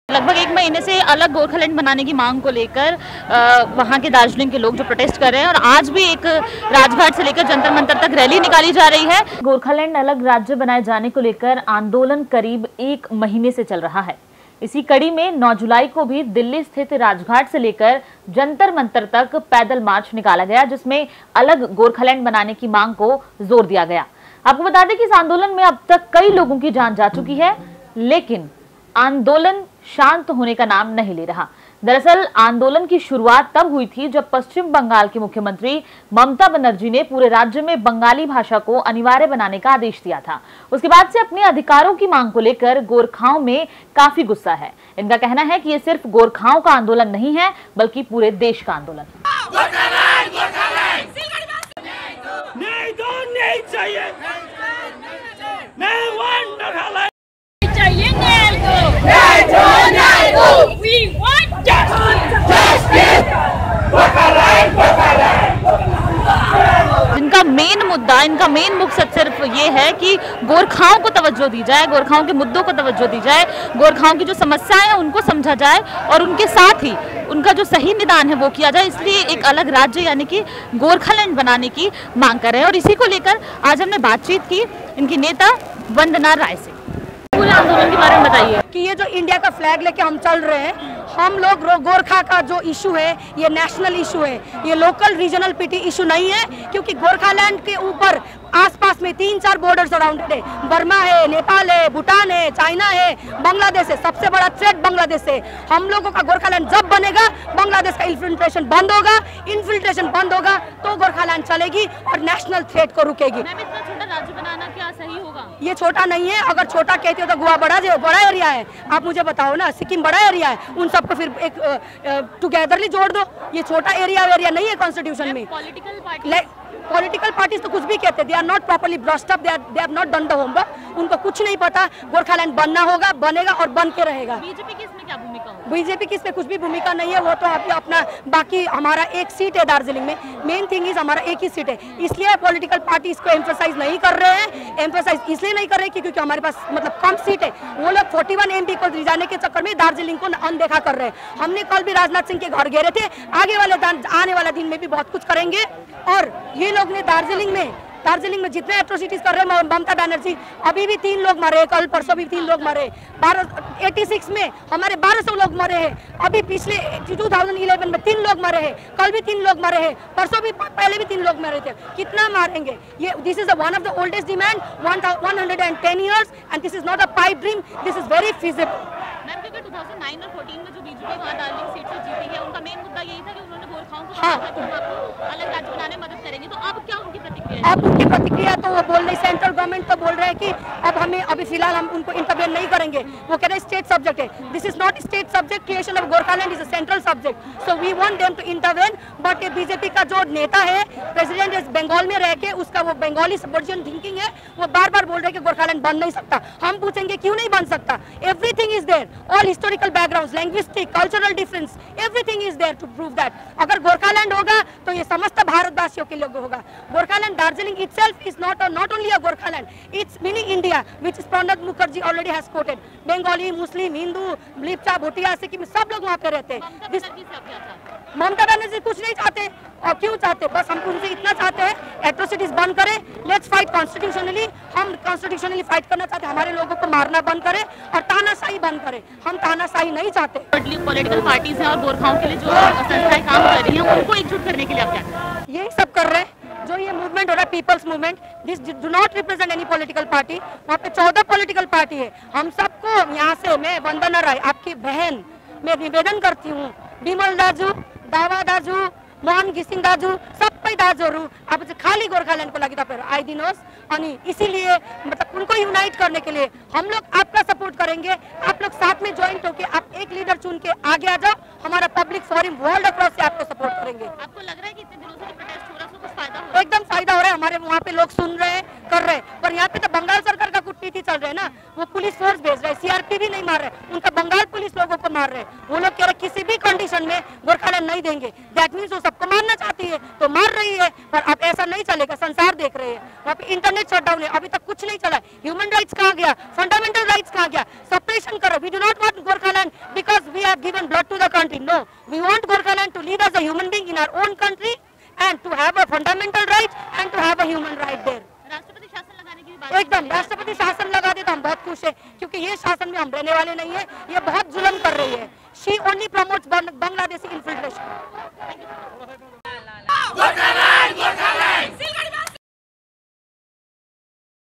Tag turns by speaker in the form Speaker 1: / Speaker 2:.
Speaker 1: लगभग 1 महीने से अलग गोरखालैंड बनाने की मांग को लेकर वहां के दार्जिलिंग के लोग जो प्रोटेस्ट कर रहे हैं, और आज भी एक राजघाट से लेकर जंतर मंतर तक रैली निकाली जा रही है। गोरखालैंड अलग राज्य बनाए जाने को लेकर आंदोलन करीब 1 महीने से चल रहा है। इसी कड़ी में 9 जुलाई को भी दिल्ली स्थित राजघाट से लेकर जंतर मंतर तक पैदल मार्च निकाला गया, जिसमें अलग गोरखालैंड बनाने की मांग को जोर दिया गया। आपको बता दें कि इस आंदोलन में अब तक कई लोगों की जान जा चुकी है, लेकिन आंदोलन शांत होने का नाम नहीं ले रहा। दरअसल आंदोलन की शुरुआत तब हुई थी जब पश्चिम बंगाल की मुख्यमंत्री ममता बनर्जी ने पूरे राज्य में बंगाली भाषा को अनिवार्य बनाने का आदेश दिया था। उसके बाद से अपने अधिकारों की मांग को लेकर गोरखाओं में काफी गुस्सा है। इनका कहना है कि ये सिर्फ गोरखाओं का आंदोलन नहीं है, बल्कि पूरे देश का आंदोलन है। इनका मेन मकसद सिर्फ ये है कि गोरखाओं को तवज्जो दी जाए, गोरखाओं के मुद्दों को तवज्जो दी जाए, गोरखाओं की जो समस्याएं हैं उनको समझा जाए और उनके साथ ही उनका जो सही निदान है वो किया जाए। इसलिए एक अलग राज्य यानी कि गोरखालैंड बनाने की मांग कर रहे हैं, और इसी को लेकर आज हमने बातचीत की इनकी नेता वंदना राय से। पूरे आंदोलन के बारे में बताइए
Speaker 2: कि ये जो इंडिया का फ्लैग लेके हम चल रहे हैं, हम लोग गोरखा का जो इशू है ये नेशनल इशू है, ये लोकल रीजनल पीटी इशू नहीं है, क्योंकि गोरखालैंड के ऊपर आसपास में 3-4 बॉर्डर सराउंडेड है। बर्मा है, नेपाल है, भूटान है, चाइना है, बांग्लादेश है। सबसे बड़ा थ्रेट बांग्लादेश है। हम लोगों का गोरखालैंड जब बनेगा, बांग्लादेश का इन्फिल्ट्रेशन बंद होगा, इन्फिल्ट्रेशन बंद होगा तो गोरखालैंड चलेगी और नेशनल थ्रेट को रुकेगी।
Speaker 1: मैम, इतना छोटा राज्य बनाना क्या सही होगा?
Speaker 2: ये छोटा नहीं है। अगर छोटा कहते हो तो गोवा बड़ा एरिया है। आप मुझे बताओ ना, सिक्किम बड़ा एरिया है, उन सबको फिर एक टुगेदरली जोड़ दो। ये छोटा एरिया नहीं है कॉन्स्टिट्यूशन में। पॉलिटिकल पार्टीज तो कुछ भी कहते हैं, they are not properly brushed up, they have not done the homework. उनको कुछ नहीं पता। गोरखालैंड बनना होगा, बनेगा और बन के रहेगा।
Speaker 1: बीजेपी की इसमें क्या भूमिका होगी?
Speaker 2: बीजेपी की इसमें कुछ भी भूमिका नहीं है। वो तो अभी अपना बाकी हमारा एक सीट है दार्जिलिंग में, मेन थिंग इज हमारा एक ही सीट है, इसलिए पॉलिटिकल पार्टी इसको एम्फसाइज नहीं कर रहे हैं। एम्फसाइज इसलिए नहीं कर रहे क्योंकि हमारे पास मतलब कम सीट है। वो लोग 41 MP को रिजाने के चक्कर में दार्जिलिंग को अनदेखा कर रहे हैं। हमने कल भी राजनाथ सिंह के घर घेरे थे। आने वाले दिन में भी बहुत कुछ करेंगे। और ये लोग ने दार्जिलिंग में जितने एट्रोसिटीज कर रहे हैं, ममता बनर्जी अभी भी 3 लोग मरे, कल परसों भी 3 लोग मरे। 86 में हमारे 1200 लोग मरे हैं। अभी पिछले 2011 में 3 लोग मरे हैं, कल भी 3 लोग मरे हैं, परसों भी पहले भी 3 लोग मरे थे। कितना मारेंगे? ये this is one of the oldest demand, 110 years, and this is not a pipe dream, this is very feasible।
Speaker 1: Ma'am, क्योंकि 2009 और 14 में जो बीजेपी वहाँ दार्जिलिंग सीट से जीती है, उनका मेन मुद्दा यही था कि उन्होंने गोरखाओं को अलग राज्य बनाने में मदद करेंगे। तो अब क्या उनकी प्रतिक्रिया है?
Speaker 2: अब उनकी प्रतिक्रिया तो वो बोल रहे, सेंट्रल गवर्नमेंट तो बोल रहे हैं कि अब हमें अभी फिलहाल हम उनको इंटरवेन नहीं करेंगे। वो कह रहे हैं स्टेट सब्जेक्ट है। This is not state subject, creation of Gorkhaland is a central subject, so we want them to intervene. But ये बीजेपी का जो नेता है, प्रेसिडेंट इस बंगाल में रह के उसका वो बंगाली सबवर्जन थिंकिंग है, वो बार बार बोल रहे हैं कि गोरखालैंड बन नहीं सकता। हम पूछेंगे क्यों नहीं बन सकता? Everything is there, all historical background, linguistic, cultural difference, everything is there to prove that. अगर गोरखालैंड होगा तो ये समस्त भारतवासियों के लिए होगा। Gorkhaland, Darjeeling itself is not only a Gorkhaland, it's mini India, which is Pranab Mukherjee already has quoted. Bengali, Muslim, Hindu, Lepcha, Bhutia, Sikkim, सब लोग वहाँ पे रहते हैं। ममता बनर्जी कुछ नहीं चाहते। और क्यों चाहते? बस हम उनसे इतना चाहते हैं, एट्रोसिटीज बंद करें, लेट्स फाइट कॉन्स्टिट्यूशनली। हम कॉन्स्टिट्यूशनली फाइट करना चाहते हैं, हमारे लोगों को मारना बंद करें और तानाशाही बंद करें। हम तानाशाही नहीं चाहते।
Speaker 1: पॉलिटिकल पार्टीज हैं और गोरखाओं के लिए जो संस्थाएं काम कर रही हैं, उनको एकजुट करने के लिए आप क्या कर रहे हैं?
Speaker 2: यही सब कर रहे हैं। जो ये मूवमेंट हो रहा है, people's movement, this do not represent any political party. वहाँ पे 14 पॉलिटिकल पार्टी है। हम सबको यहाँ से, मैं वंदना राय आपकी बहन, मैं निवेदन करती हूँ, बिमल दाजू, दावा दाजू, मोहन घिसिङ दाजू, सबै दाजुहरू अब चाहिँ खाली गोरखाल्यान्डको लागि तपाईँहरू आइदिनुहोस्। अनि इसीलिए मतलब उनको यूनाइट करने के लिए हम लोग आपका सपोर्ट करेंगे। आप लोग साथ में ज्वाइंट होके आप एक लीडर चुन के आगे आ जाओ। हमारा पब्लिक फोरम वर्ल्ड अक्रॉस से आपको सपोर्ट करेंगे।
Speaker 1: आपको लग रहा है कि इतने दिनों से जो प्रोटेस्ट हो रहा है उसको कुछ फायदा हो रहा है?
Speaker 2: एकदम फायदा हो रहा है। हमारे वहाँ पे लोग सुन रहे हैं, कर रहे हैं, पर यहाँ पे तो बंगाल सरकार का कुछ सीआरपी चल रहे हैं ना, वो पुलिस फोर्स भेज रहे हैं, सीआरपी भी नहीं मार रहे, उनका बंगाल पुलिस लोगों को मार रहे हैं। वो लोग कह रहे किसी भी कंडीशन में गोरखालैंड नहीं देंगे, दैट मीन्स वो सबको मारना चाहती है तो मार रही है। पर अब ऐसा नहीं चलेगा, संसार देख रहे हैं, वहाँ पे इंटरनेट शटडाउन है, अभी तक कुछ नहीं चला। ह्यूमन राइट्स कहाँ गया, फंडामेंटल राइट्स कहाँ गया? सपरेशन करो। We do not want Gorkhaland because we have given blood to the country, no, we want Gorkhaland to live as a human being in our own country and to have a fundamental right and to have a human right there.
Speaker 1: राष्ट्रपति शासन लगाने की बात
Speaker 2: एकदम राष्ट्रपति शासन लगा दे तो हम बहुत खुश है, क्योंकि ये शासन में हम रहने वाले नहीं है, ये बहुत जुल्म कर रही है। She only promotes Bangladeshi infiltration.